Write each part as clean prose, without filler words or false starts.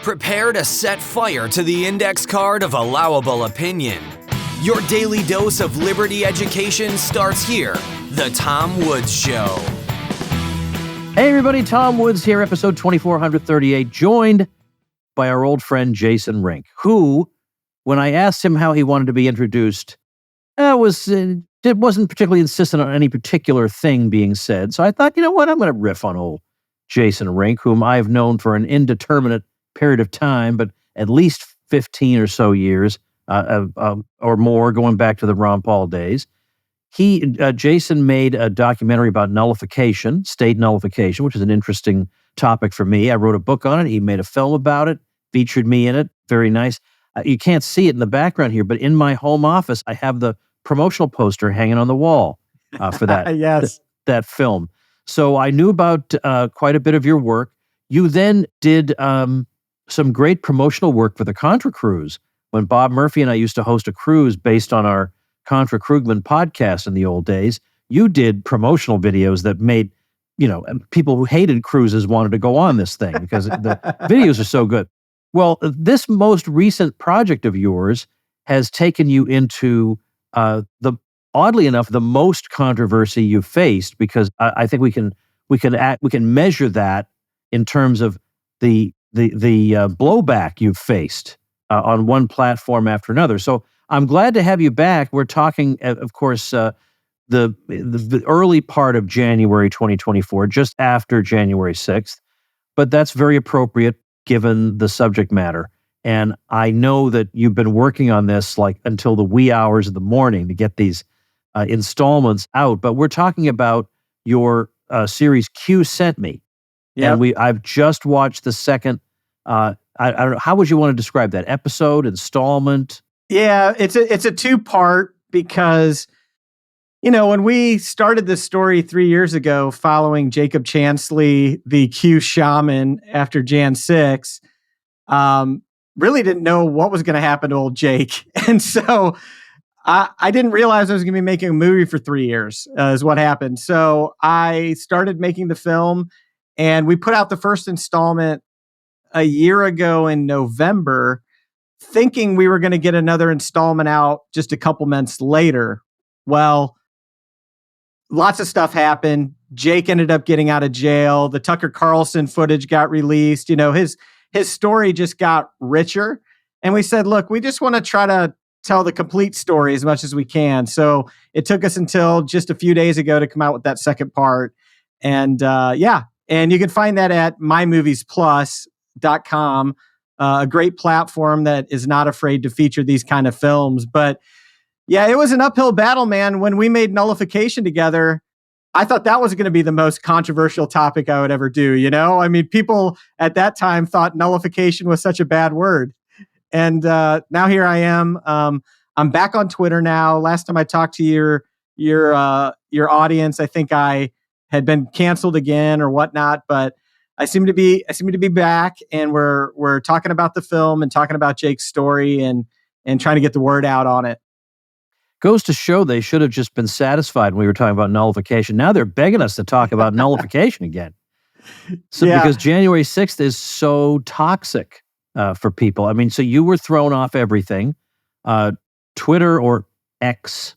Prepare to set fire to the index card of allowable opinion. Your daily dose of liberty education starts here. The Tom Woods Show. Hey everybody, Tom Woods here, episode 2438, joined by our old friend Jason Rink, who, when I asked him how he wanted to be introduced, wasn't particularly insistent on any particular thing being said. So I thought, you know what, I'm going to riff on old Jason Rink, whom I've known for an indeterminate period of time, but at least 15 or so years or more, going back to the Ron Paul days. Jason made a documentary about nullification, state nullification, which is an interesting topic for me. I wrote a book on it. He made a film about it, featured me in it. Very nice. You can't see it in the background here, but in my home office, I have the promotional poster hanging on the wall for that, yes. that film. So I knew about quite a bit of your work. You then did some great promotional work for the Contra Cruise. When Bob Murphy and I used to host a cruise based on our Contra Krugman podcast in the old days, you did promotional videos that made, people who hated cruises wanted to go on this thing because the videos are so good. Well, this most recent project of yours has taken you into oddly enough, the most controversy you've faced, because I think we can measure that in terms of the blowback you've faced on one platform after another. So I'm glad to have you back. We're talking, of course, the early part of January 2024, just after January 6th, but that's very appropriate given the subject matter. And I know that you've been working on this like until the wee hours of the morning to get these installments out. But we're talking about your series Q sent me. Yep. And I've just watched the second. I don't know, how would you want to describe that episode, installment? Yeah, it's a two-part because, when we started this story 3 years ago following Jacob Chansley, the Q Shaman after Jan 6, really didn't know what was going to happen to old Jake. And so I didn't realize I was going to be making a movie for 3 years is what happened. So I started making the film and we put out the first installment a year ago in November, thinking we were going to get another installment out just a couple months later. Well, lots of stuff happened. Jake ended up getting out of jail. The Tucker Carlson footage got released. His story just got richer. And we said, look, we just want to try to tell the complete story as much as we can. So it took us until just a few days ago to come out with that second part. And and you can find that at mymoviesplus.com, a great platform that is not afraid to feature these kind of films. But yeah, it was an uphill battle, man. When we made Nullification together, I thought that was going to be the most controversial topic I would ever do. People at that time thought nullification was such a bad word. And now here I am. I'm back on Twitter now. Last time I talked to your audience, I think I had been canceled again or whatnot, but I seem to be back, and we're talking about the film and talking about Jake's story and trying to get the word out on it. Goes to show they should have just been satisfied when we were talking about nullification. Now they're begging us to talk about nullification again. So because January 6th is so toxic for people. I mean, so you were thrown off everything. Twitter or X,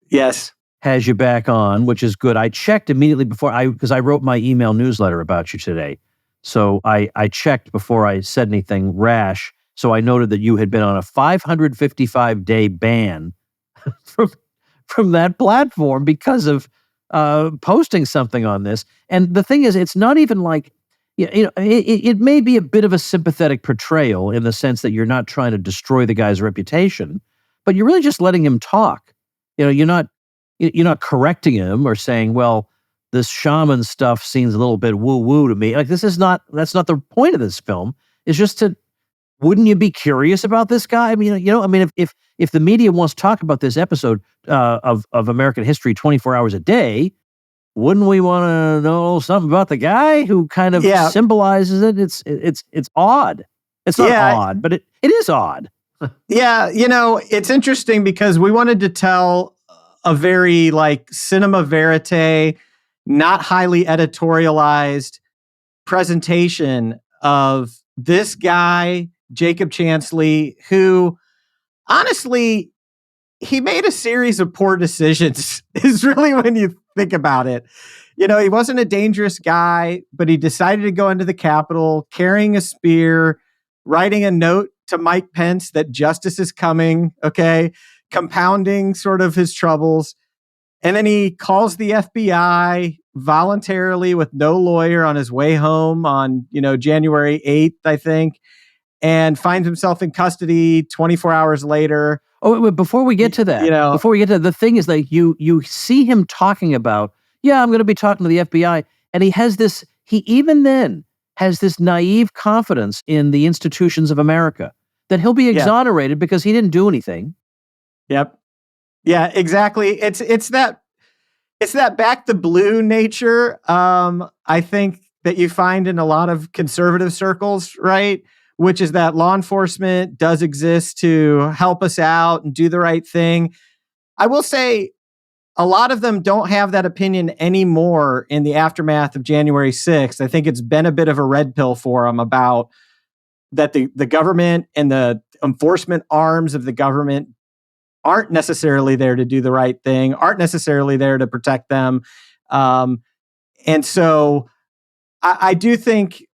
yes, has you back on, which is good. I checked immediately because I wrote my email newsletter about you today. So I checked before I said anything rash. So I noted that you had been on a 555-day ban from that platform because of posting something on this. And the thing is, it's not even like, it may be a bit of a sympathetic portrayal in the sense that you're not trying to destroy the guy's reputation, but you're really just letting him talk. You're not correcting him or saying, well, this shaman stuff seems a little bit woo-woo to me. Like, that's not the point of this film. It's just wouldn't you be curious about this guy? I mean, if the media wants to talk about this episode of American history 24 hours a day, wouldn't we want to know something about the guy who kind of symbolizes it? It's odd. It's not odd, but it is odd. Yeah, it's interesting because we wanted to tell a very cinema verite, not highly editorialized presentation of this guy, Jacob Chansley, who honestly, he made a series of poor decisions, is really when you think about it. You know, he wasn't a dangerous guy, but he decided to go into the Capitol carrying a spear, writing a note to Mike Pence that justice is coming, okay, compounding sort of his troubles. And then he calls the FBI voluntarily with no lawyer on his way home on, January 8th, I think, and finds himself in custody 24 hours later. Oh, wait, before we get to that, the thing is, like, you see him talking about, I'm going to be talking to the FBI. And he even then has this naive confidence in the institutions of America that he'll be exonerated because he didn't do anything. Yep. Yeah, exactly. It's that back to blue nature. I think that you find in a lot of conservative circles, right? Which is that law enforcement does exist to help us out and do the right thing. I will say a lot of them don't have that opinion anymore in the aftermath of January 6th. I think it's been a bit of a red pill for them about that the government and the enforcement arms of the government aren't necessarily there to do the right thing, aren't necessarily there to protect them. And so I think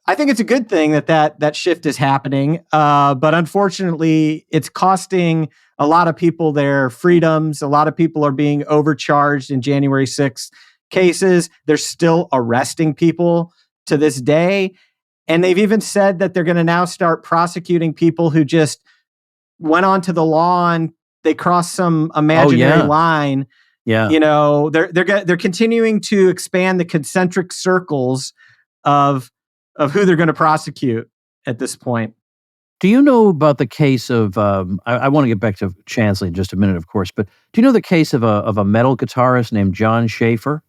it's a good thing that shift is happening. But unfortunately, it's costing a lot of people their freedoms. A lot of people are being overcharged in January 6th cases. They're still arresting people to this day. And they've even said that they're going to now start prosecuting people who just went onto the lawn. They crossed some imaginary line. Yeah. They're continuing to expand the concentric circles of who they're going to prosecute at this point. Do you know about the case of, I want to get back to Chansley in just a minute, of course, but do you know the case of a metal guitarist named John Schaeffer?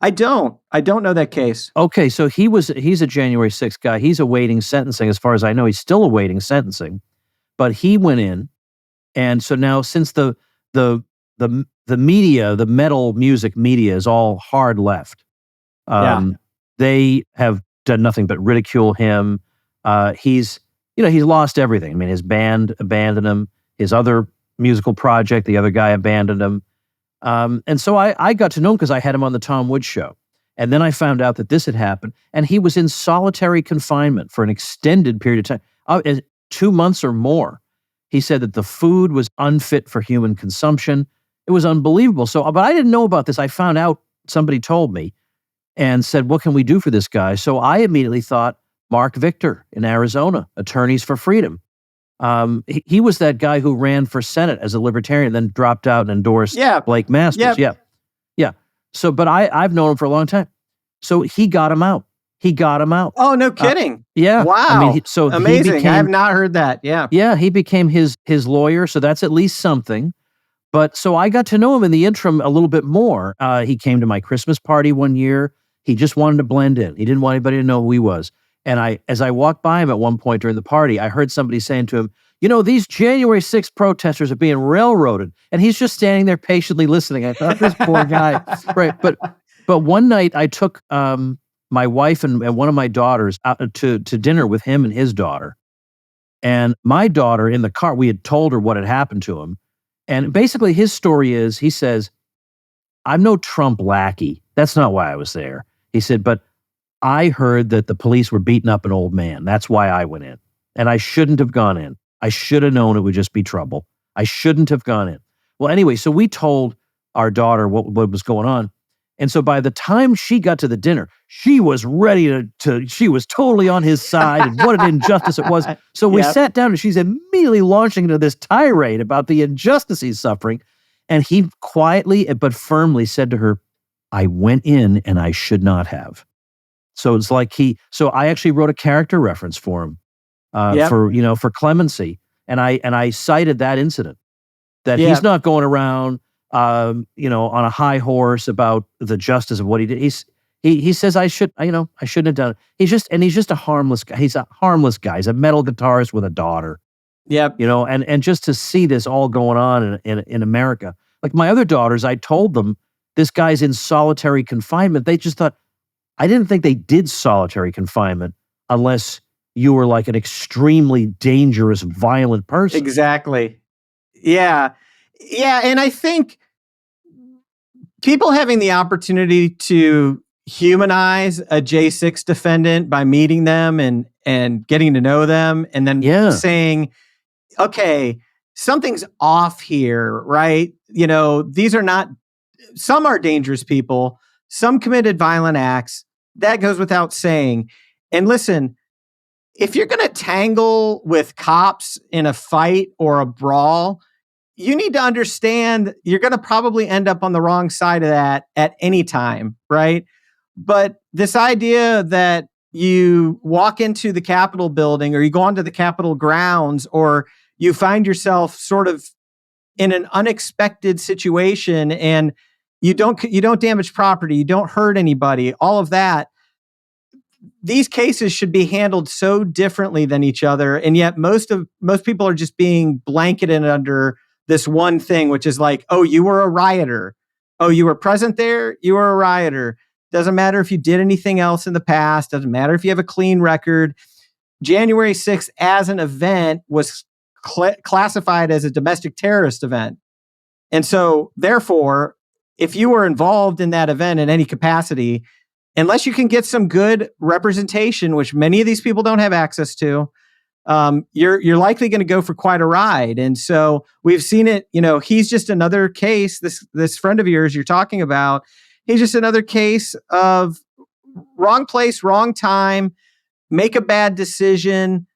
I don't know that case. Okay, so he's a January 6th guy. He's awaiting sentencing. As far as I know, he's still awaiting sentencing, but he went in. And so now, since the media, the metal music media is all hard left, they have done nothing but ridicule him. He's lost everything. I mean, his band abandoned him. His other musical project, the other guy abandoned him. And so I got to know him because I had him on the Tom Woods Show. And then I found out that this had happened. And he was in solitary confinement for an extended period of time, 2 months or more. He said that the food was unfit for human consumption. It was unbelievable. So, but I didn't know about this. I found out, somebody told me and said, what can we do for this guy? So I immediately thought, Mark Victor in Arizona, Attorneys for Freedom. He was that guy who ran for Senate as a libertarian, then dropped out and endorsed Blake Masters. Yep. Yeah. So, but I've known him for a long time. So he got him out. Oh, no kidding. Yeah. Wow. I mean, amazing. I have not heard that. Yeah. Yeah. He became his lawyer. So that's at least something. But so I got to know him in the interim a little bit more. He came to my Christmas party one year. He just wanted to blend in. He didn't want anybody to know who he was. And as I walked by him at one point during the party, I heard somebody saying to him, these January 6th protesters are being railroaded. And he's just standing there patiently listening. I thought, this poor guy. Right. But one night I took my wife and one of my daughters out to dinner with him and his daughter. And my daughter in the car, we had told her what had happened to him. And basically his story is, he says, I'm no Trump lackey. That's not why I was there. He said, but I heard that the police were beating up an old man. That's why I went in. And I shouldn't have gone in. I should have known it would just be trouble. I shouldn't have gone in. Well, anyway, so we told our daughter what was going on. And so by the time she got to the dinner, she was ready she was totally on his side, and what an injustice it was. So we sat down and she's immediately launching into this tirade about the injustice he's suffering. And he quietly but firmly said to her, I went in and I should not have. So it's like so I actually wrote a character reference for him for clemency. And I cited that incident, that he's not going around, on a high horse about the justice of what he did. He says, I shouldn't have done it. He's just a harmless guy. He's a harmless guy. He's a metal guitarist with a daughter. Yep. And just to see this all going on in America, like my other daughters, I told them this guy's in solitary confinement. They just thought, I didn't think they did solitary confinement unless you were like an extremely dangerous, violent person. Exactly. Yeah. Yeah. And I think people having the opportunity to humanize a J6 defendant by meeting them and getting to know them and then saying, okay, something's off here, right? Some are dangerous people. Some committed violent acts. That goes without saying. And listen, if you're going to tangle with cops in a fight or a brawl, you need to understand you're going to probably end up on the wrong side of that at any time, right? But this idea that you walk into the Capitol building or you go onto the Capitol grounds or you find yourself sort of in an unexpected situation and you don't damage property, you don't hurt anybody, all of that. These cases should be handled so differently than each other. And yet most people are just being blanketed under this one thing, which is like, oh, you were a rioter. Oh, you were present there. You were a rioter. Doesn't matter if you did anything else in the past. Doesn't matter if you have a clean record. January 6th as an event was classified as a domestic terrorist event. And so therefore, if you were involved in that event in any capacity, unless you can get some good representation, which many of these people don't have access to, you're likely going to go for quite a ride. And so we've seen it, he's just another case, this friend of yours you're talking about, he's just another case of wrong place, wrong time, make a bad decision,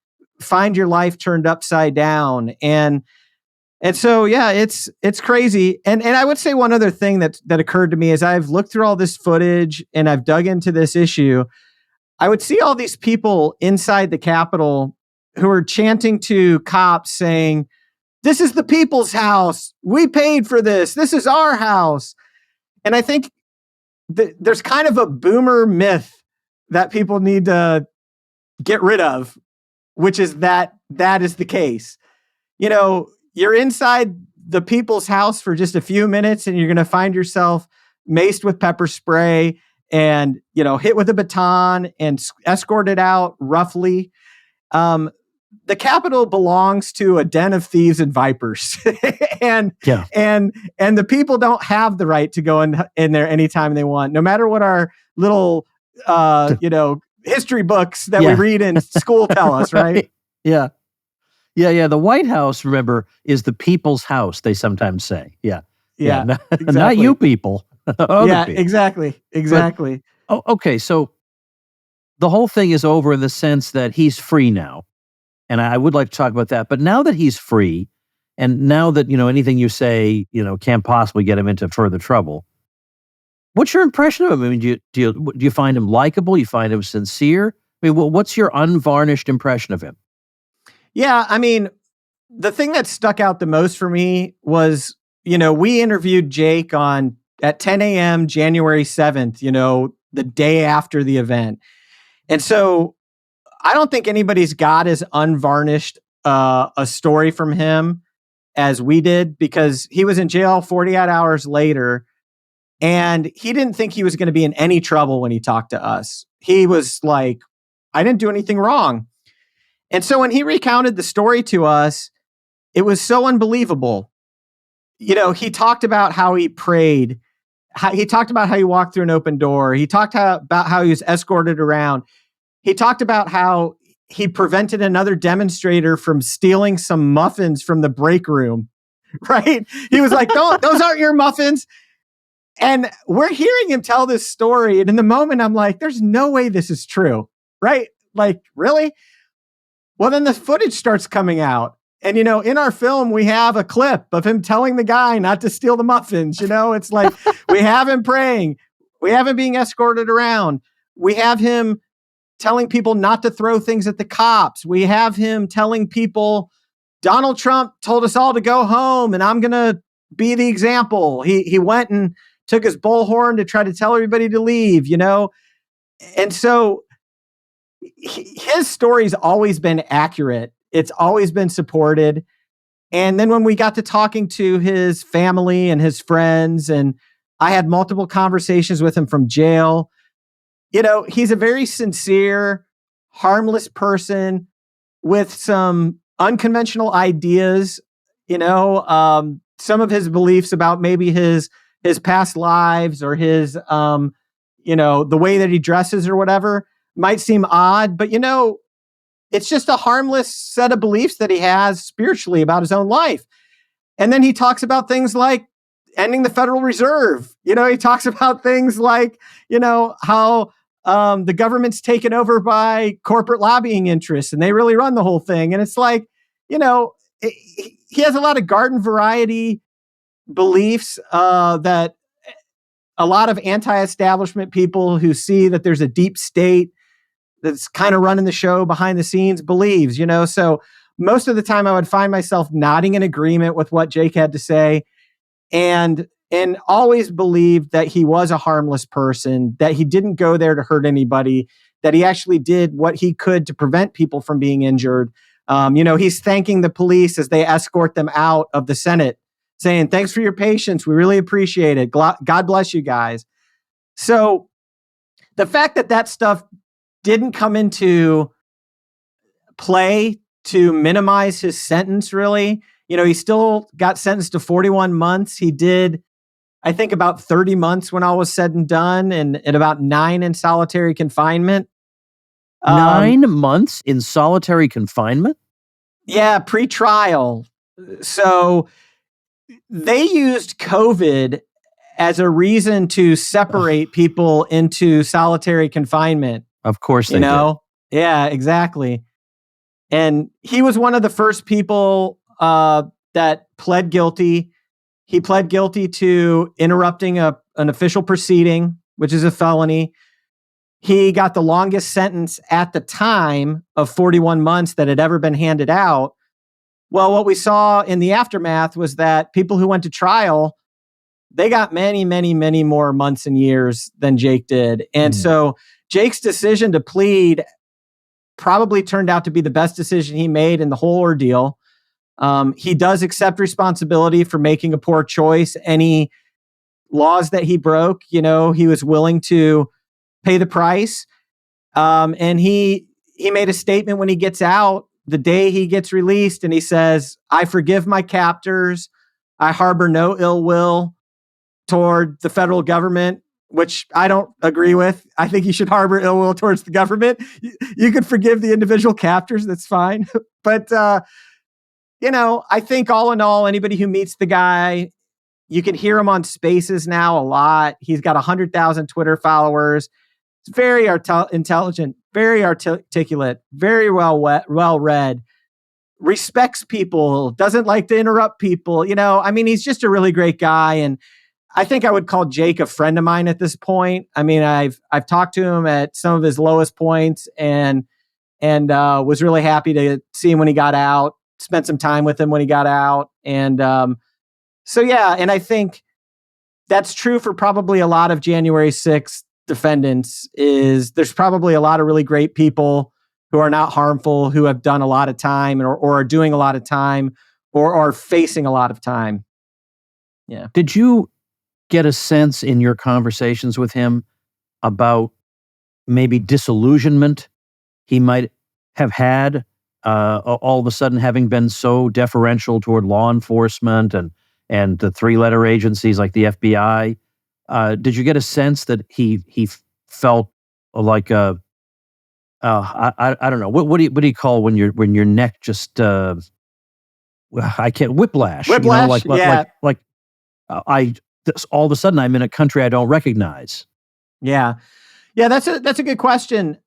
find your life turned upside down. And so, yeah, it's crazy. And I would say one other thing that occurred to me as I've looked through all this footage and I've dug into this issue, I would see all these people inside the Capitol who are chanting to cops saying, "This is the people's house. We paid for this. This is our house." And I think there's kind of a boomer myth that people need to get rid of, which is that is the case. You're inside the people's house for just a few minutes and you're going to find yourself maced with pepper spray and, hit with a baton and escorted out roughly. The Capitol belongs to a den of thieves and vipers. and the people don't have the right to go in there anytime they want, no matter what our little, history books that we read in school tell us, right? Yeah. Yeah. The White House, remember, is the people's house, they sometimes say. Yeah. Exactly. Not you people. Yeah, people. Exactly. But, okay. So the whole thing is over in the sense that he's free now. And I would like to talk about that. But now that he's free, and now that, anything you say, can't possibly get him into further trouble, what's your impression of him? I mean, do you find him likable? You find him sincere? I mean, what's your unvarnished impression of him? Yeah, I mean, the thing that stuck out the most for me was, we interviewed Jake at 10 a.m. January 7th, the day after the event. And so I don't think anybody's got as unvarnished a story from him as we did, because he was in jail 48 hours later and he didn't think he was going to be in any trouble when he talked to us. He was like, I didn't do anything wrong. And so when he recounted the story to us, it was so unbelievable. He talked about how he prayed. He talked about how he walked through an open door. He talked about how he was escorted around. He talked about how he prevented another demonstrator from stealing some muffins from the break room, right? He was like, those aren't your muffins. And we're hearing him tell this story. And in the moment, I'm like, there's no way this is true, right? Like, really? Well, then the footage starts coming out. And, in our film, we have a clip of him telling the guy not to steal the muffins. It's like we have him praying. We have him being escorted around. We have him telling people not to throw things at the cops. We have him telling people, Donald Trump told us all to go home and I'm going to be the example. He went and took his bullhorn to try to tell everybody to leave, And so his story's always been accurate. It's always been supported. And then when we got to talking to his family and his friends, and I had multiple conversations with him from jail, he's a very sincere, harmless person with some unconventional ideas, some of his beliefs about maybe his past lives or his, the way that he dresses or whatever might seem odd, but it's just a harmless set of beliefs that he has spiritually about his own life. And then he talks about things like ending the Federal Reserve. He talks about things like, how the government's taken over by corporate lobbying interests and they really run the whole thing. And it's like, he has a lot of garden variety beliefs that a lot of anti-establishment people who see that there's a deep state that's kind of running the show behind the scenes believes, so most of the time I would find myself nodding in agreement with what Jake had to say and always believed that he was a harmless person, that he didn't go there to hurt anybody, that he actually did what he could to prevent people from being injured. He's thanking the police as they escort them out of the Senate, saying, thanks for your patience. We really appreciate it. God bless you guys. So the fact that stuff didn't come into play to minimize his sentence, really. He still got sentenced to 41 months. He did, I think, about 30 months when all was said and done, and about 9 in solitary confinement. 9 months in solitary confinement? Yeah, pre-trial. So they used COVID as a reason to separate people into solitary confinement. Of course they did. Yeah, exactly. And he was one of the first people that pled guilty. He pled guilty to interrupting an official proceeding, which is a felony. He got the longest sentence at the time of 41 months that had ever been handed out. Well, what we saw in the aftermath was that people who went to trial, they got many, many, many more months and years than Jake did. And so Jake's decision to plead probably turned out to be the best decision he made in the whole ordeal. He does accept responsibility for making a poor choice. Any laws that he broke, he was willing to pay the price. And he made a statement when he gets out, the day he gets released, and he says, I forgive my captors. I harbor no ill will toward the federal government, which I don't agree with. I think you should harbor ill will towards the government. You could forgive the individual captors. That's fine. But, I think all in all, anybody who meets the guy, you can hear him on Spaces now a lot. He's got 100,000 Twitter followers. He's very intelligent, very articulate, very well read, respects people, doesn't like to interrupt people. He's just a really great guy. And I think I would call Jake a friend of mine at this point. I've talked to him at some of his lowest points and was really happy to see him when he got out, spent some time with him when he got out. And and I think that's true for probably a lot of January 6th defendants. There's probably a lot of really great people who are not harmful, who have done a lot of time or are doing a lot of time or are facing a lot of time. Yeah. Did you get a sense in your conversations with him about maybe disillusionment he might have had all of a sudden, having been so deferential toward law enforcement and the 3-letter agencies like the FBI? Did you get a sense that he felt like I don't know, what do you call when your neck just whiplash? Whiplash, all of a sudden I'm in a country I don't recognize. Yeah, that's a good question.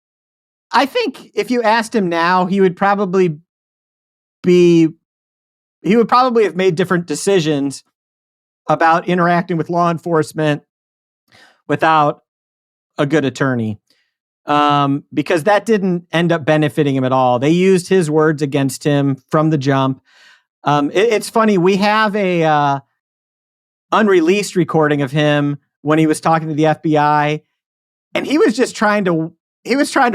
I think if you asked him now, he would probably have made different decisions about interacting with law enforcement without a good attorney, because that didn't end up benefiting him at all. They used his words against him from the jump. It's funny. We have a unreleased recording of him when he was talking to the FBI, and he was trying to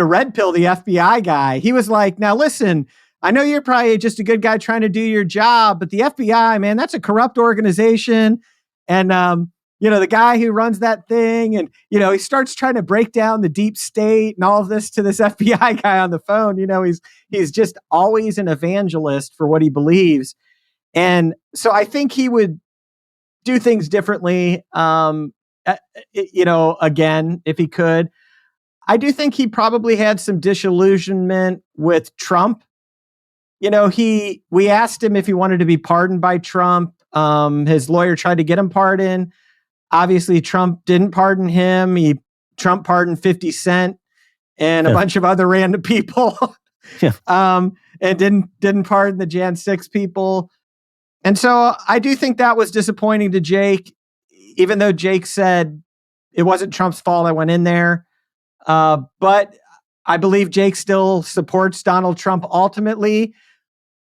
red pill the FBI guy. He was like, now listen, I know you're probably just a good guy trying to do your job, but the FBI, man, that's a corrupt organization. And the guy who runs that thing. And, he starts trying to break down the deep state and all of this to this FBI guy on the phone. He's just always an evangelist for what he believes. And so I think he would do things differently, again, if he could. I do think he probably had some disillusionment with Trump. We asked him if he wanted to be pardoned by Trump. His lawyer tried to get him pardoned. Obviously, Trump didn't pardon him. Trump pardoned 50 Cent and a bunch of other random people. And didn't pardon the Jan 6 people. And so I do think that was disappointing to Jake, even though Jake said it wasn't Trump's fault I went in there. But I believe Jake still supports Donald Trump ultimately.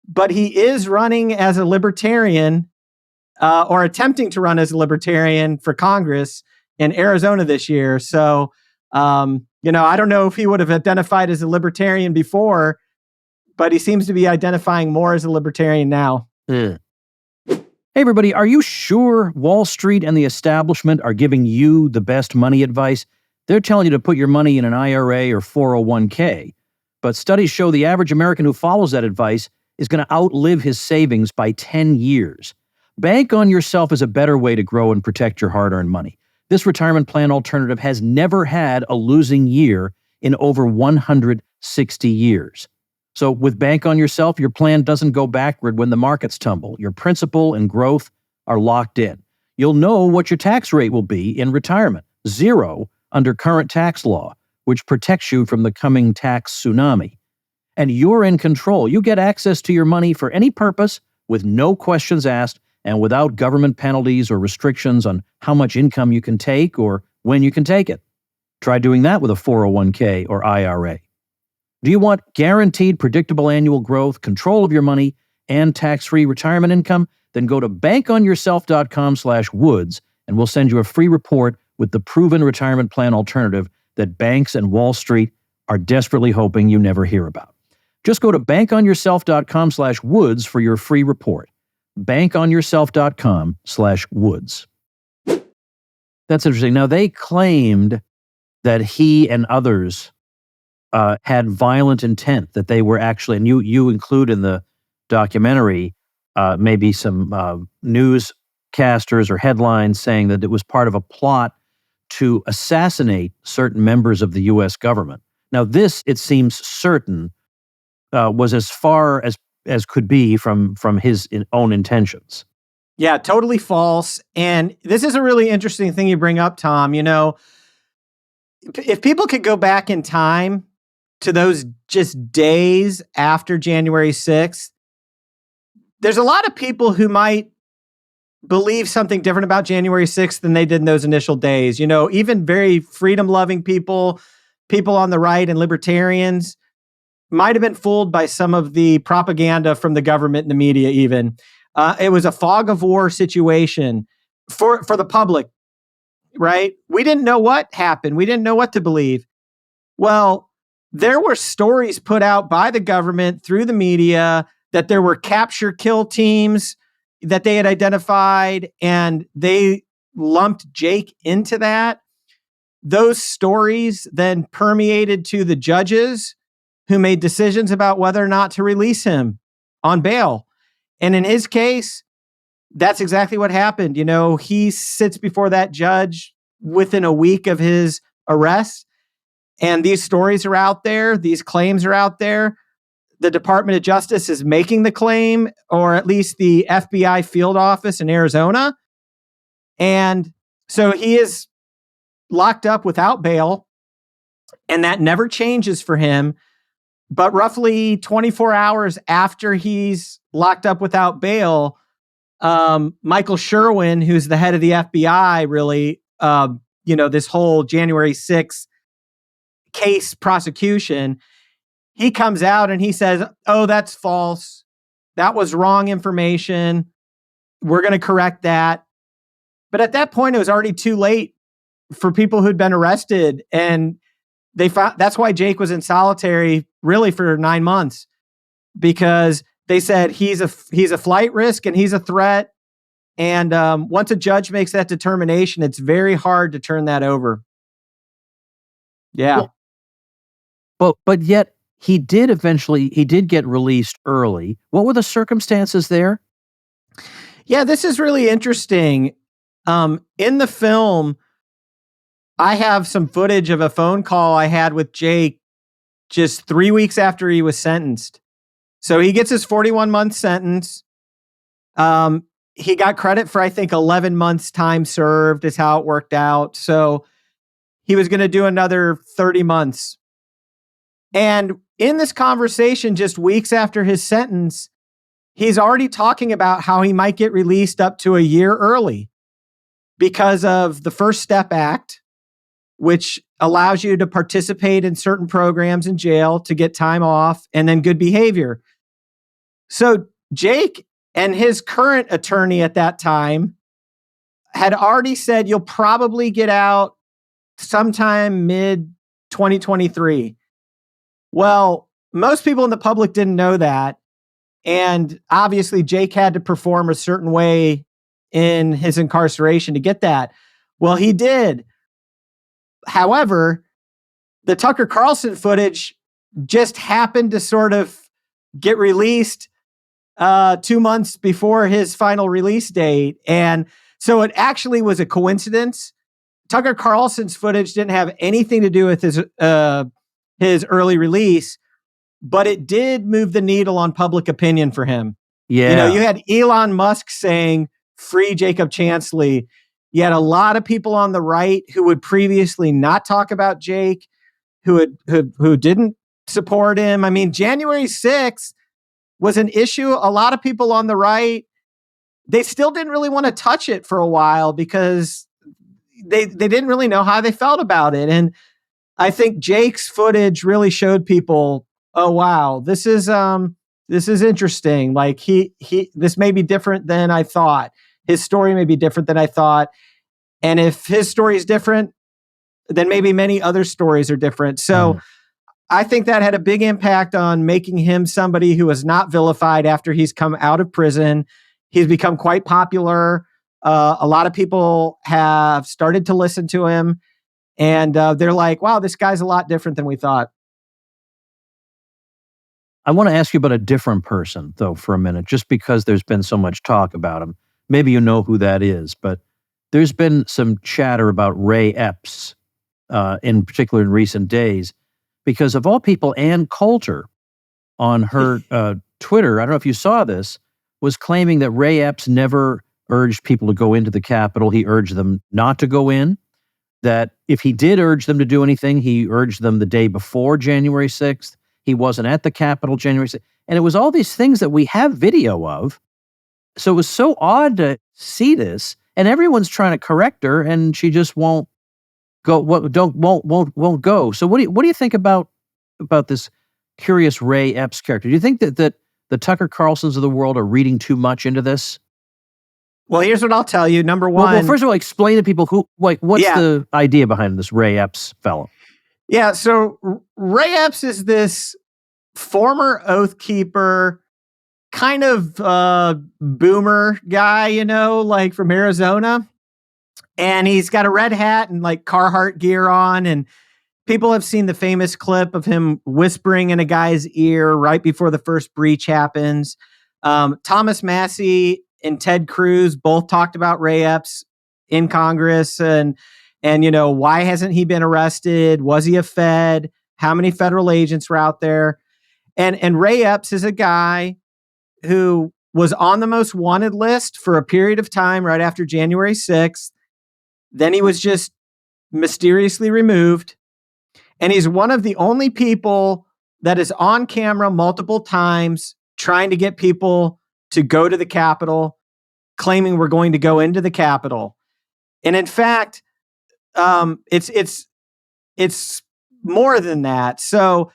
But he is running as a libertarian, or attempting to run as a libertarian for Congress in Arizona this year. So, I don't know if he would have identified as a libertarian before, but he seems to be identifying more as a libertarian now. Hey, everybody, are you sure Wall Street and the establishment are giving you the best money advice? They're telling you to put your money in an IRA or 401k. But studies show the average American who follows that advice is going to outlive his savings by 10 years. Bank on yourself is a better way to grow and protect your hard-earned money. This retirement plan alternative has never had a losing year in over 160 years. So with Bank on Yourself, your plan doesn't go backward when the markets tumble. Your principal and growth are locked in. You'll know what your tax rate will be in retirement, 0 under current tax law, which protects you from the coming tax tsunami. And you're in control. You get access to your money for any purpose with no questions asked and without government penalties or restrictions on how much income you can take or when you can take it. Try doing that with a 401k or IRA. Do you want guaranteed predictable annual growth, control of your money, and tax-free retirement income? Then go to bankonyourself.com/woods and we'll send you a free report with the proven retirement plan alternative that banks and Wall Street are desperately hoping you never hear about. Just go to bankonyourself.com/woods for your free report. bankonyourself.com/woods. That's interesting. Now, they claimed that he and others had violent intent, that they were actually, and you include in the documentary maybe some newscasters or headlines saying that it was part of a plot to assassinate certain members of the U.S. government. Now, this, it seems certain, was as far as could be from his own intentions. Yeah, totally false. And this is a really interesting thing you bring up, Tom. If people could go back in time to those just days after January 6th, there's a lot of people who might believe something different about January 6th than they did in those initial days. Even very freedom-loving people on the right and libertarians might have been fooled by some of the propaganda from the government and the media even. It was a fog of war situation for the public, right? We didn't know what happened. We didn't know what to believe. Well, there were stories put out by the government through the media that there were capture kill teams that they had identified, and they lumped Jake into that. Those stories then permeated to the judges who made decisions about whether or not to release him on bail. And in his case, that's exactly what happened. He sits before that judge within a week of his arrest. And these stories are out there. These claims are out there. The Department of Justice is making the claim, or at least the FBI field office in Arizona. And so he is locked up without bail, and that never changes for him. But roughly 24 hours after he's locked up without bail, Michael Sherwin, who's the head of the FBI, really, this whole January 6th case prosecution, he comes out and he says, "Oh, that's false. That was wrong information. We're going to correct that." But at that point, it was already too late for people who'd been arrested. And they found that's why Jake was in solitary really for 9 months, because they said he's a flight risk and he's a threat. And once a judge makes that determination, it's very hard to turn that over. Yeah. But yet he did get released early. What were the circumstances there? Yeah, this is really interesting. In the film, I have some footage of a phone call I had with Jake just 3 weeks after he was sentenced. So he gets his 41-month sentence. He got credit for, I think, 11 months time served is how it worked out. So he was going to do another 30 months. And in this conversation, just weeks after his sentence, he's already talking about how he might get released up to a year early because of the First Step Act, which allows you to participate in certain programs in jail to get time off, and then good behavior. So Jake and his current attorney at that time had already said, you'll probably get out sometime mid-2023. Well, most people in the public didn't know that. And obviously, Jake had to perform a certain way in his incarceration to get that. Well, he did. However, the Tucker Carlson footage just happened to sort of get released 2 months before his final release date. And so it actually was a coincidence. Tucker Carlson's footage didn't have anything to do with his early release, but it did move the needle on public opinion for him. Yeah. You know, you had Elon Musk saying, free Jacob Chansley. You had a lot of people on the right who would previously not talk about Jake, who didn't support him. I mean, January 6th was an issue. A lot of people on the right, they still didn't really want to touch it for a while because they didn't really know how they felt about it. And I think Jake's footage really showed people, oh wow, this is interesting. Like this may be different than I thought. His story may be different than I thought. And if his story is different, then maybe many other stories are different. So I think that had a big impact on making him somebody who was not vilified after he's come out of prison. He's become quite popular. A lot of people have started to listen to him. And they're like, wow, this guy's a lot different than we thought. I want to ask you about a different person, though, for a minute, just because there's been so much talk about him. Maybe you know who that is, but there's been some chatter about Ray EPS, in particular in recent days, because of all people, Ann Coulter on her Twitter, I don't know if you saw this, was claiming that Ray EPS never urged people to go into the Capitol. He urged them not to go in. That if he did urge them to do anything, he urged them the day before January 6th. He wasn't at the Capitol January 6th. And it was all these things that we have video of. So it was so odd to see this, and everyone's trying to correct her, and she just won't go. Won't go. So what do you think about this curious Ray Epps character? Do you think that the Tucker Carlsons of the world are reading too much into this? Well, here's what I'll tell you. Number one. Well, first of all, explain to people what's the idea behind this Ray Epps fellow. Yeah. So Ray Epps is this former Oath Keeper, kind of boomer guy, like from Arizona. And he's got a red hat and like Carhartt gear on. And people have seen the famous clip of him whispering in a guy's ear right before the first breach happens. Thomas Massie and Ted Cruz both talked about Ray Epps in Congress and why hasn't he been arrested? Was he a Fed? How many federal agents were out there? And Ray Epps is a guy who was on the most wanted list for a period of time right after January 6th. Then he was just mysteriously removed. And he's one of the only people that is on camera multiple times trying to get people to go to the Capitol, claiming we're going to go into the Capitol. And in fact, it's more than that. So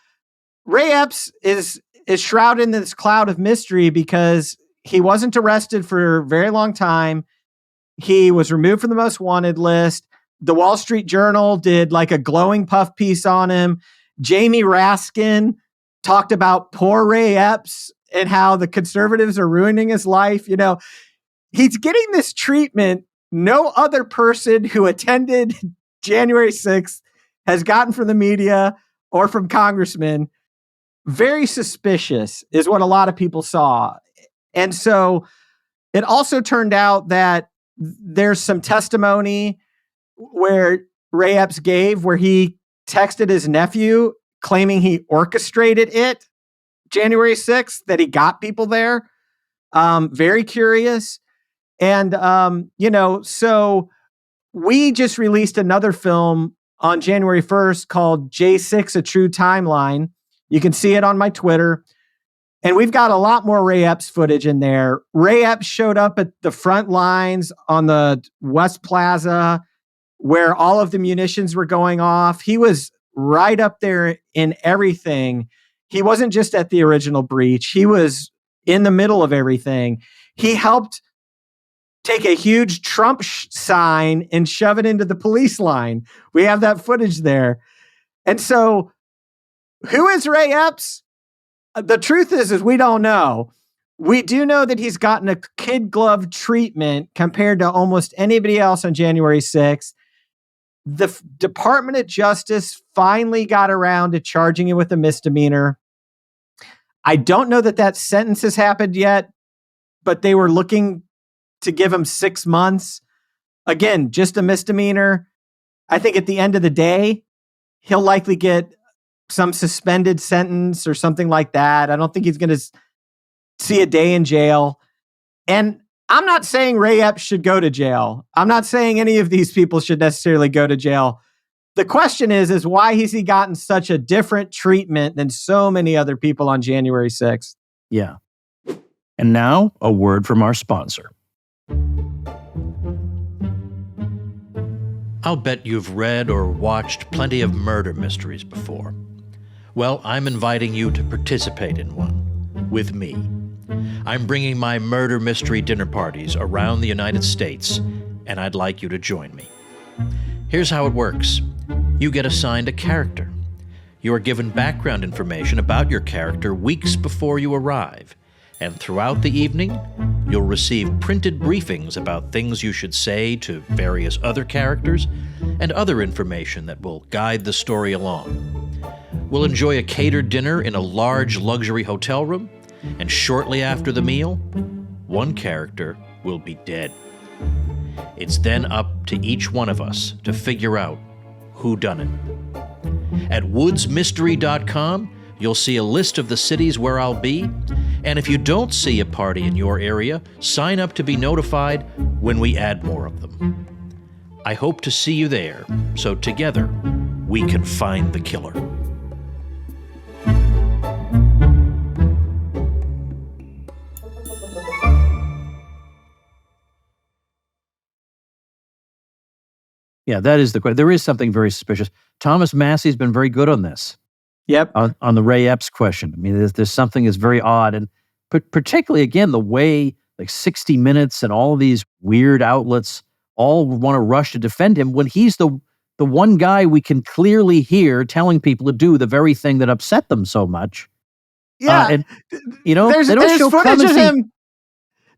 Ray Epps is shrouded in this cloud of mystery because he wasn't arrested for a very long time. He was removed from the most wanted list. The Wall Street Journal did like a glowing puff piece on him. Jamie Raskin talked about poor Ray Epps and how the conservatives are ruining his life. he's getting this treatment no other person who attended January 6th has gotten from the media or from congressmen. Very suspicious is what a lot of people saw. And so it also turned out that there's some testimony where Ray Epps gave where he texted his nephew claiming he orchestrated it January 6th, that he got people there. Very curious. And, so we just released another film on January 1st called J6, A True Timeline. You can see it on my Twitter. And we've got a lot more Ray Epps footage in there. Ray Epps showed up at the front lines on the West Plaza where all of the munitions were going off. He was right up there in everything. He wasn't just at the original breach. He was in the middle of everything. He helped take a huge Trump sign and shove it into the police line. We have that footage there. And so, who is Ray Epps? The truth is we don't know. We do know that he's gotten a kid glove treatment compared to almost anybody else on January 6th. The Department of Justice finally got around to charging him with a misdemeanor. I don't know that sentence has happened yet, but they were looking to give him 6 months. Again, just a misdemeanor. I think at the end of the day, he'll likely get some suspended sentence or something like that. I don't think he's going to see a day in jail. And I'm not saying Ray Epps should go to jail. I'm not saying any of these people should necessarily go to jail. The question is why has he gotten such a different treatment than so many other people on January 6th? Yeah. And now, a word from our sponsor. I'll bet you've read or watched plenty of murder mysteries before. Well, I'm inviting you to participate in one with me. I'm bringing my murder mystery dinner parties around the United States, and I'd like you to join me. Here's how it works. You get assigned a character. You are given background information about your character weeks before you arrive, and throughout the evening, you'll receive printed briefings about things you should say to various other characters and other information that will guide the story along. We'll enjoy a catered dinner in a large luxury hotel room, and shortly after the meal, one character will be dead. It's then up to each one of us to figure out who done it. At woodsmystery.com, you'll see a list of the cities where I'll be, and if you don't see a party in your area, sign up to be notified when we add more of them. I hope to see you there, so together we can find the killer. Yeah, that is the question. There is something very suspicious. Thomas Massie's been very good on this. Yep. On the Ray Epps question. I mean, there's something that's very odd. And particularly, again, the way like 60 Minutes and all of these weird outlets all want to rush to defend him when he's the one guy we can clearly hear telling people to do the very thing that upset them so much. Yeah. And, they don't show footage of him.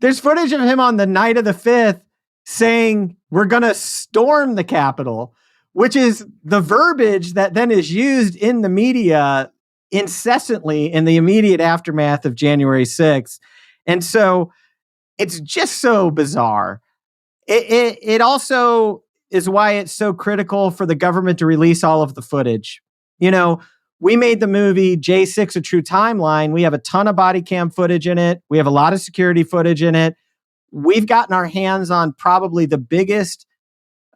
There's footage of him on the night of the 5th saying, we're going to storm the Capitol, which is the verbiage that then is used in the media incessantly in the immediate aftermath of January 6th. And so it's just so bizarre. It also is why it's so critical for the government to release all of the footage. We made the movie J6, A True Timeline. We have a ton of body cam footage in it. We have a lot of security footage in it. We've gotten our hands on probably the biggest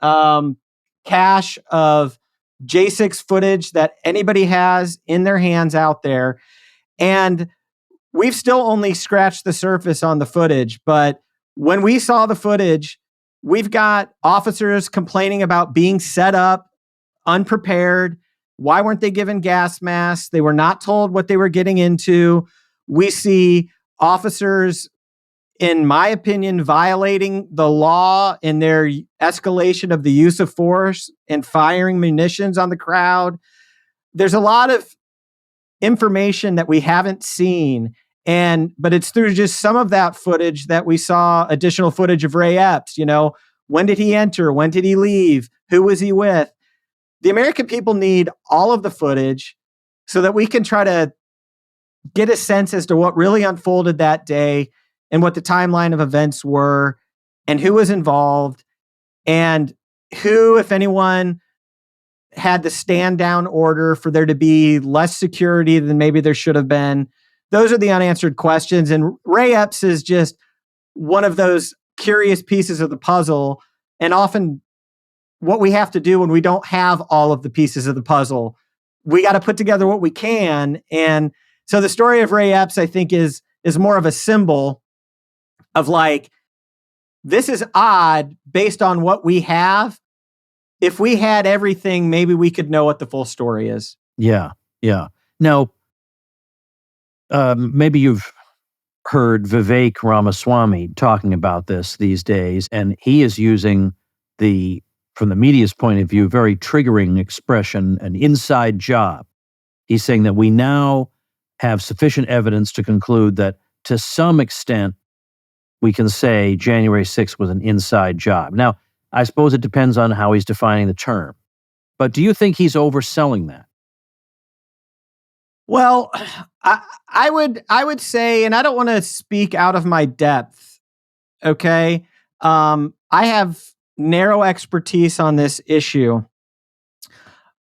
cache of J6 footage that anybody has in their hands out there. And we've still only scratched the surface on the footage. But when we saw the footage, we've got officers complaining about being set up, unprepared. Why weren't they given gas masks? They were not told what they were getting into. We see officers, in my opinion, violating the law in their escalation of the use of force and firing munitions on the crowd. There's a lot of information that we haven't seen. But it's through just some of that footage that we saw additional footage of Ray Epps. When did he enter? When did he leave? Who was he with? The American people need all of the footage so that we can try to get a sense as to what really unfolded that day and what the timeline of events were and who was involved and who, if anyone, had the stand down order for there to be less security than maybe there should have been. Those are the unanswered questions. And Ray Epps is just one of those curious pieces of the puzzle. And often what we have to do when we don't have all of the pieces of the puzzle, we got to put together what we can. And so the story of Ray Epps, I think, is more of a symbol of like, this is odd based on what we have. If we had everything, maybe we could know what the full story is. Yeah. Now, maybe you've heard Vivek Ramaswamy talking about this these days, and he is using from the media's point of view, very triggering expression, an inside job. He's saying that we now have sufficient evidence to conclude that to some extent, we can say January 6th was an inside job. Now, I suppose it depends on how he's defining the term. But do you think he's overselling that? Well, I would say, and I don't want to speak out of my depth, okay? I have narrow expertise on this issue,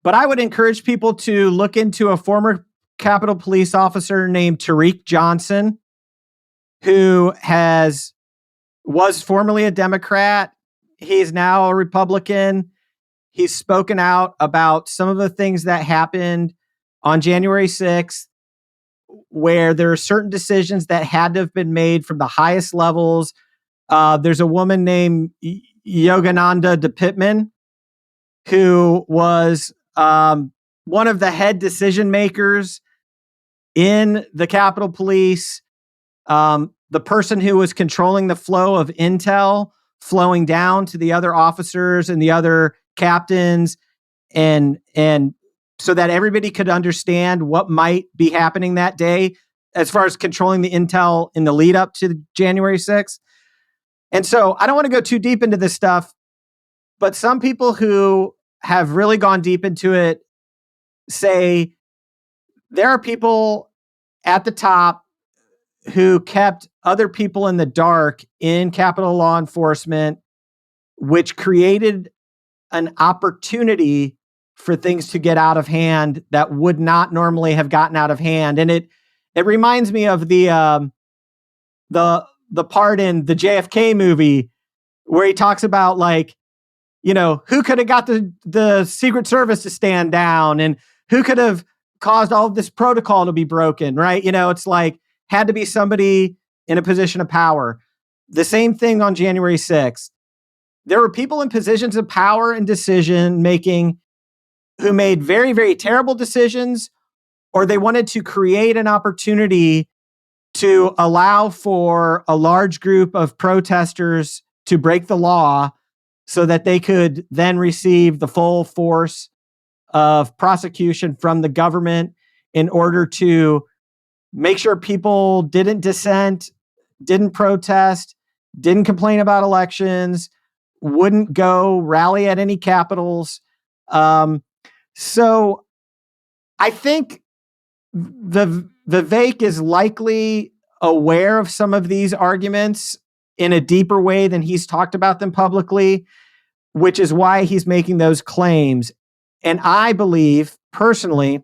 but I would encourage people to look into a former Capitol Police officer named Tariq Johnson, who was formerly a Democrat. He's now a Republican. He's spoken out about some of the things that happened on January 6th, where there are certain decisions that had to have been made from the highest levels. There's a woman named Yogananda DePittman, who was one of the head decision makers in the Capitol Police, the person who was controlling the flow of intel flowing down to the other officers and the other captains, and so that everybody could understand what might be happening that day as far as controlling the intel in the lead up to January 6th. And so I don't want to go too deep into this stuff, but some people who have really gone deep into it say there are people at the top who kept other people in the dark in Capitol law enforcement, which created an opportunity for things to get out of hand that would not normally have gotten out of hand. And it reminds me of the part in the JFK movie where he talks about, like, who could have got the Secret Service to stand down and who could have caused all of this protocol to be broken, right? It's like, had to be somebody in a position of power. The same thing on January 6th. There were people in positions of power and decision making who made very, very terrible decisions, or they wanted to create an opportunity to allow for a large group of protesters to break the law so that they could then receive the full force of prosecution from the government in order to make sure people didn't dissent, didn't protest, didn't complain about elections, wouldn't go rally at any capitals. So I think Vivek is likely aware of some of these arguments in a deeper way than he's talked about them publicly, which is why he's making those claims. And I believe personally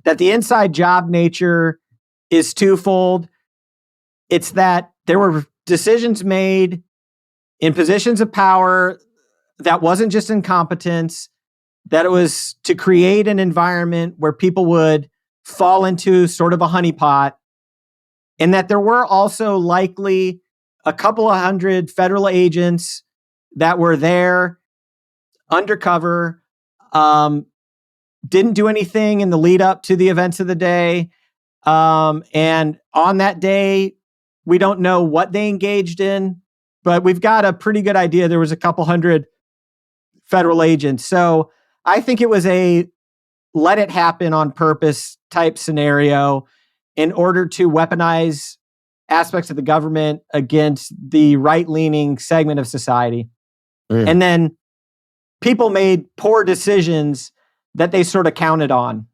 that the inside job nature is twofold. It's that there were decisions made in positions of power that wasn't just incompetence, that it was to create an environment where people would fall into sort of a honeypot, and that there were also likely a couple of hundred federal agents that were there undercover, didn't do anything in the lead up to the events of the day. And on that day, we don't know what they engaged in, but we've got a pretty good idea. There was a couple hundred federal agents. So I think it was a let it happen on purpose type scenario. in order to weaponize aspects of the government against the right-leaning segment of society. And then people made poor decisions that they sort of counted on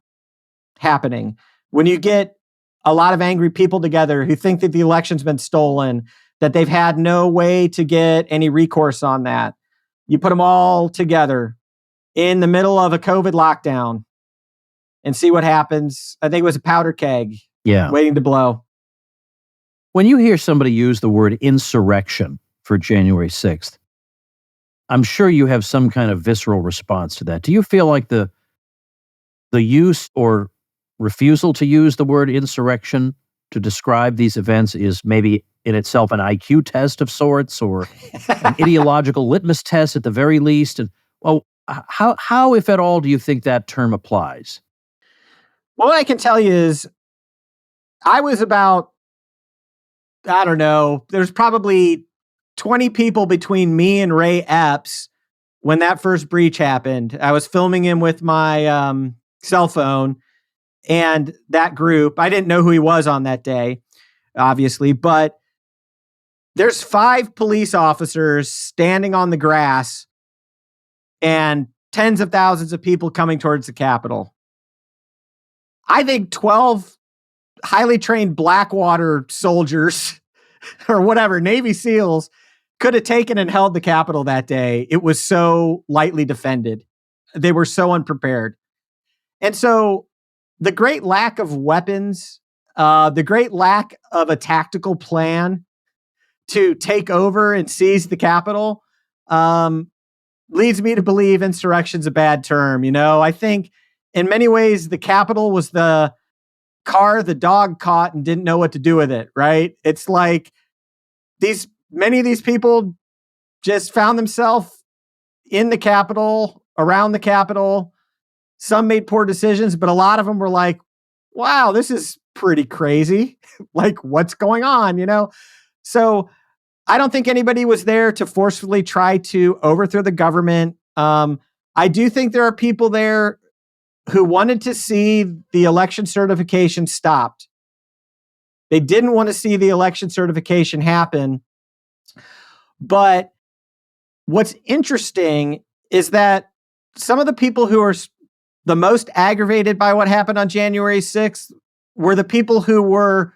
happening. When you get a lot of angry people together who think that the election's been stolen, that they've had no way to get any recourse on that, you put them all together in the middle of a COVID lockdown and see what happens. I think it was a powder keg waiting to blow. When you hear somebody use the word insurrection for January 6th, I'm sure you have some kind of visceral response to that. Do you feel like the use or refusal to use the word insurrection to describe these events is maybe in itself an IQ test of sorts, or an ideological litmus test at the very least? And how, if at all, do you think that term applies? Well, what I can tell you is I was about, I don't know, there's probably 20 people between me and Ray EPS when that first breach happened. I was filming him with my cell phone, and that group, I didn't know who he was on that day, obviously, but there's 5 police officers standing on the grass and tens of thousands of people coming towards the Capitol. I think 12 highly trained Blackwater soldiers or whatever, Navy SEALs, could have taken and held the Capitol that day. It was so lightly defended. They were so unprepared. And so the great lack of weapons, the great lack of a tactical plan to take over and seize the Capitol leads me to believe insurrection's a bad term. I think in many ways the Capitol was the car the dog caught and didn't know what to do with it, right? It's like many of these people just found themselves in the Capitol, around the Capitol. Some made poor decisions, but a lot of them were like, wow, this is pretty crazy. Like, what's going on, So I don't think anybody was there to forcefully try to overthrow the government. I do think there are people there who wanted to see the election certification stopped. They didn't want to see the election certification happen. But what's interesting is that some of the people who are the most aggravated by what happened on January 6th were the people who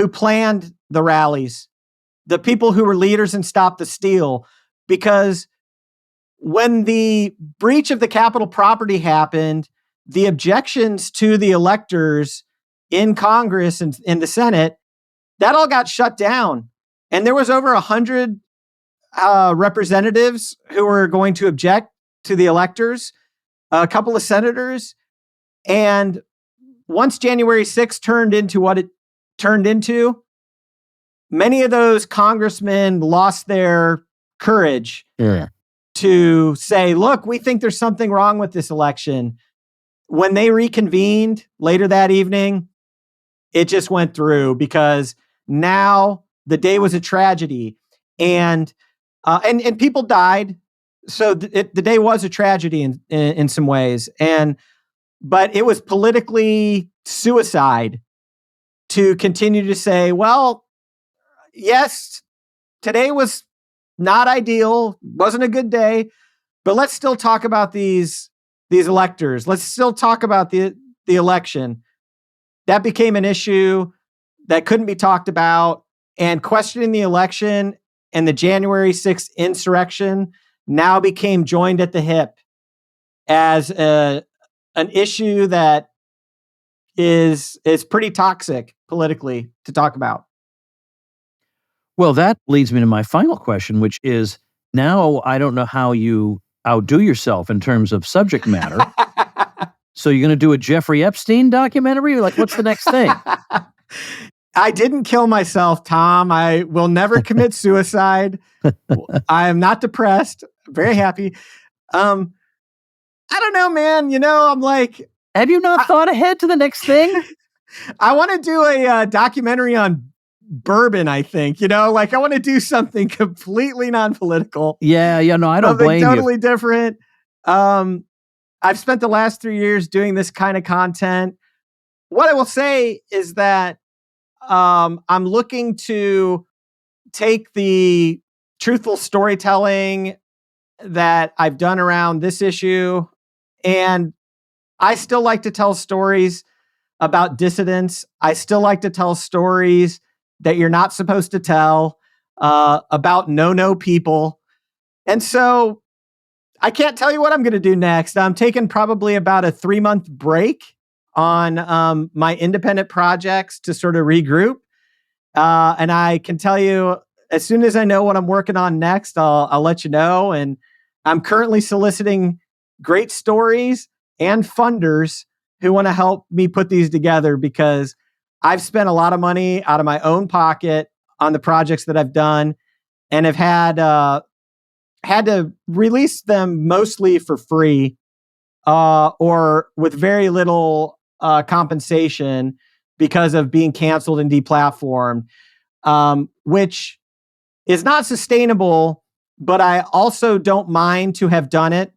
planned the rallies, the people who were leaders in Stop the Steal. Because when the breach of the Capitol property happened, the objections to the electors in Congress and in the Senate, that all got shut down. And there was over 100 representatives who were going to object to the electors, a couple of senators. And once January 6th turned into what it turned into, many of those congressmen lost their courage to say, look, we think there's something wrong with this election. When they reconvened later that evening, it just went through, because now the day was a tragedy, and people died. So the day was a tragedy in some ways, but it was politically suicide to continue to say, well, yes, today was not ideal, wasn't a good day, but let's still talk about these electors. Let's still talk about the election. That became an issue that couldn't be talked about, and questioning the election and the January 6th insurrection now became joined at the hip as an issue that is pretty toxic politically to talk about. Well, that leads me to my final question, which is, now I don't know how you outdo yourself in terms of subject matter. So you're going to do a Jeffrey Epstein documentary? Or what's the next thing? I didn't kill myself, Tom. I will never commit suicide. I am not depressed. I'm very happy. I don't know, man. I'm like... Have you not thought ahead to the next thing? I want to do a documentary on bourbon, I think. I want to do something completely non-political. Yeah, no, I don't blame you. Something totally different. I've spent the last 3 years doing this kind of content. What I will say is that I'm looking to take the truthful storytelling that I've done around this issue, and I still like to tell stories about dissidents. I still like to tell stories that you're not supposed to tell, about no people. And so I can't tell you what I'm going to do next. I'm taking probably about a 3-month break on my independent projects to sort of regroup. And I can tell you, as soon as I know what I'm working on next, I'll let you know. And I'm currently soliciting great stories and funders who want to help me put these together, because I've spent a lot of money out of my own pocket on the projects that I've done, and have had to release them mostly for free, or with very little compensation because of being canceled and deplatformed, which is not sustainable. But I also don't mind to have done it.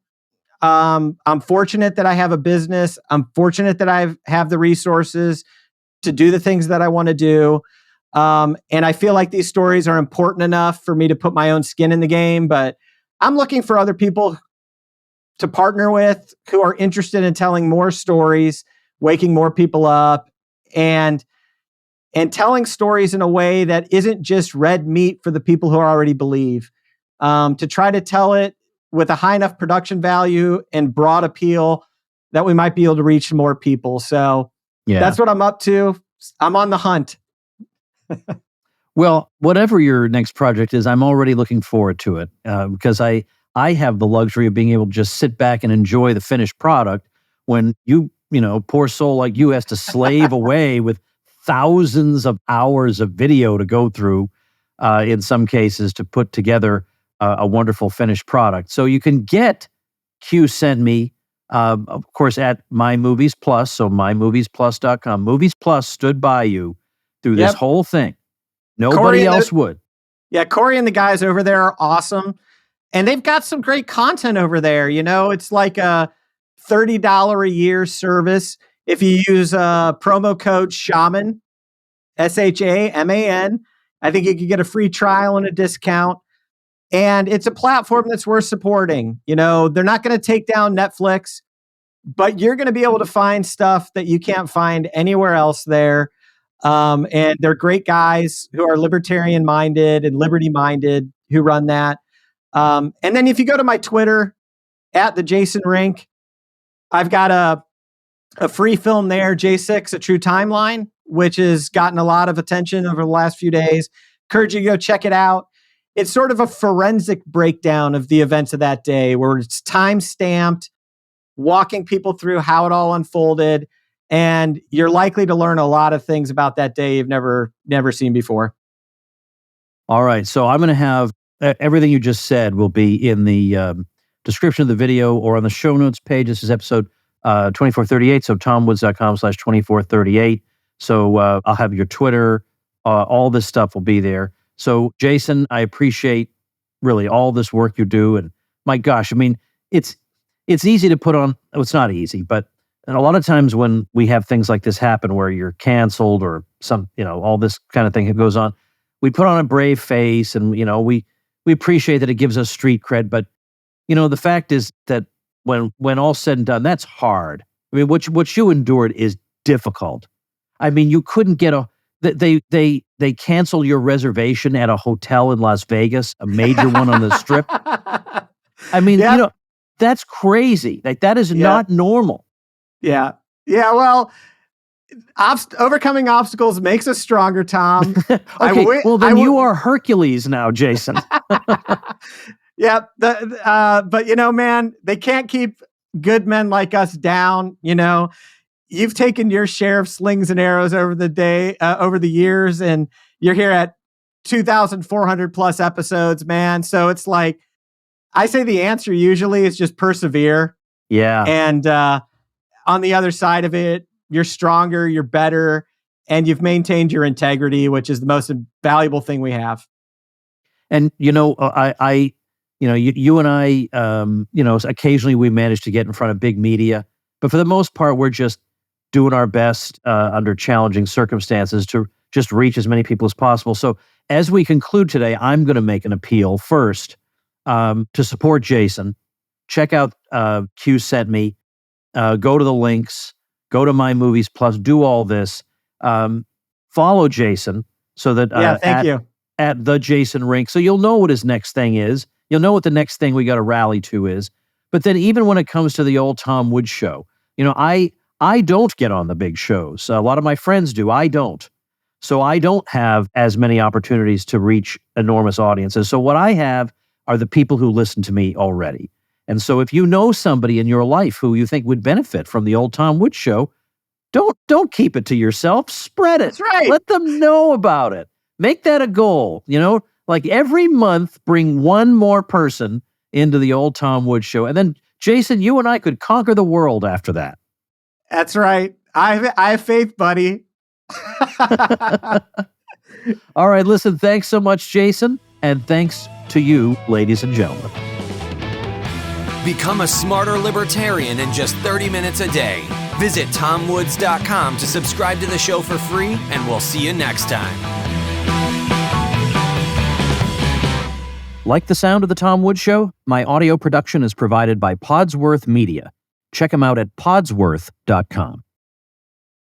I'm fortunate that I have a business. I'm fortunate that I have the resources to do the things that I want to do. And I feel like these stories are important enough for me to put my own skin in the game. But I'm looking for other people to partner with who are interested in telling more stories, waking more people up, and telling stories in a way that isn't just red meat for the people who already believe. To try to tell it with a high enough production value and broad appeal that we might be able to reach more people. So that's what I'm up to. I'm on the hunt. Well, whatever your next project is, I'm already looking forward to it, because I have the luxury of being able to just sit back and enjoy the finished product when poor soul like you has to slave away with thousands of hours of video to go through, in some cases, to put together a wonderful finished product. So you can get Q Send Me, of course, at My Movies Plus, so mymoviesplus.com. Movies Plus stood by you through this whole thing. Nobody else would. Yeah, Corey and the guys over there are awesome. And they've got some great content over there. It's like a $30 a year service. If you use promo code Shaman, SHAMAN, I think you could get a free trial and a discount. And it's a platform that's worth supporting. They're not going to take down Netflix, but you're going to be able to find stuff that you can't find anywhere else there. And they're great guys who are libertarian minded and liberty minded who run that. And then if you go to my Twitter at the Jason Rink, I've got a free film there, J6, A True Timeline, which has gotten a lot of attention over the last few days. Encourage you to go check it out. It's sort of a forensic breakdown of the events of that day, where it's time stamped, walking people through how it all unfolded. And you're likely to learn a lot of things about that day you've never seen before. All right. So I'm going to have everything you just said will be in the description of the video or on the show notes page. This is episode 2438. So tomwoods.com/2438. So I'll have your Twitter. All this stuff will be there. So Jason, I appreciate really all this work you do. And my gosh, I mean, it's easy to put on. It's not easy, but a lot of times when we have things like this happen where you're canceled or some, all this kind of thing that goes on, we put on a brave face and, we appreciate that it gives us street cred. But, the fact is that when all's said and done, that's hard. I mean, what you endured is difficult. I mean, you couldn't get they cancel your reservation at a hotel in Las Vegas, a major one on the Strip. I mean, that's crazy. Like, that is not normal. Yeah. Yeah. Well, overcoming obstacles makes us stronger, Tom. Okay. Then you are Hercules now, Jason. Yeah. But man, they can't keep good men like us down. You've taken your share of slings and arrows over the years, and you're here at 2,400 plus episodes, man. So it's like, I say the answer usually is just persevere. Yeah. And, on the other side of it, you're stronger, you're better, and you've maintained your integrity, which is the most valuable thing we have. And, you and I, occasionally we manage to get in front of big media, but for the most part, we're just doing our best under challenging circumstances to just reach as many people as possible. So as we conclude today, I'm going to make an appeal first to support Jason. Check out Q Sent Me. Go to the links. Go to My Movies Plus. Do all this. Follow Jason so that thank you. At the Jason Rink, so you'll know what his next thing is. You'll know what the next thing we got to rally to is. But then even when it comes to the old Tom Woods show, I don't get on the big shows. A lot of my friends do. I don't. So I don't have as many opportunities to reach enormous audiences. So what I have are the people who listen to me already. And so if you know somebody in your life who you think would benefit from the old Tom Woods show, don't keep it to yourself. Spread it. That's right. Let them know about it. Make that a goal. Like every month, bring one more person into the old Tom Woods show. And then, Jason, you and I could conquer the world after that. That's right. I have faith, buddy. All right, listen, thanks so much, Jason. And thanks to you, ladies and gentlemen. Become a smarter libertarian in just 30 minutes a day. Visit TomWoods.com to subscribe to the show for free, and we'll see you next time. Like the sound of The Tom Woods Show? My audio production is provided by Podsworth Media. Check them out at podsworth.com.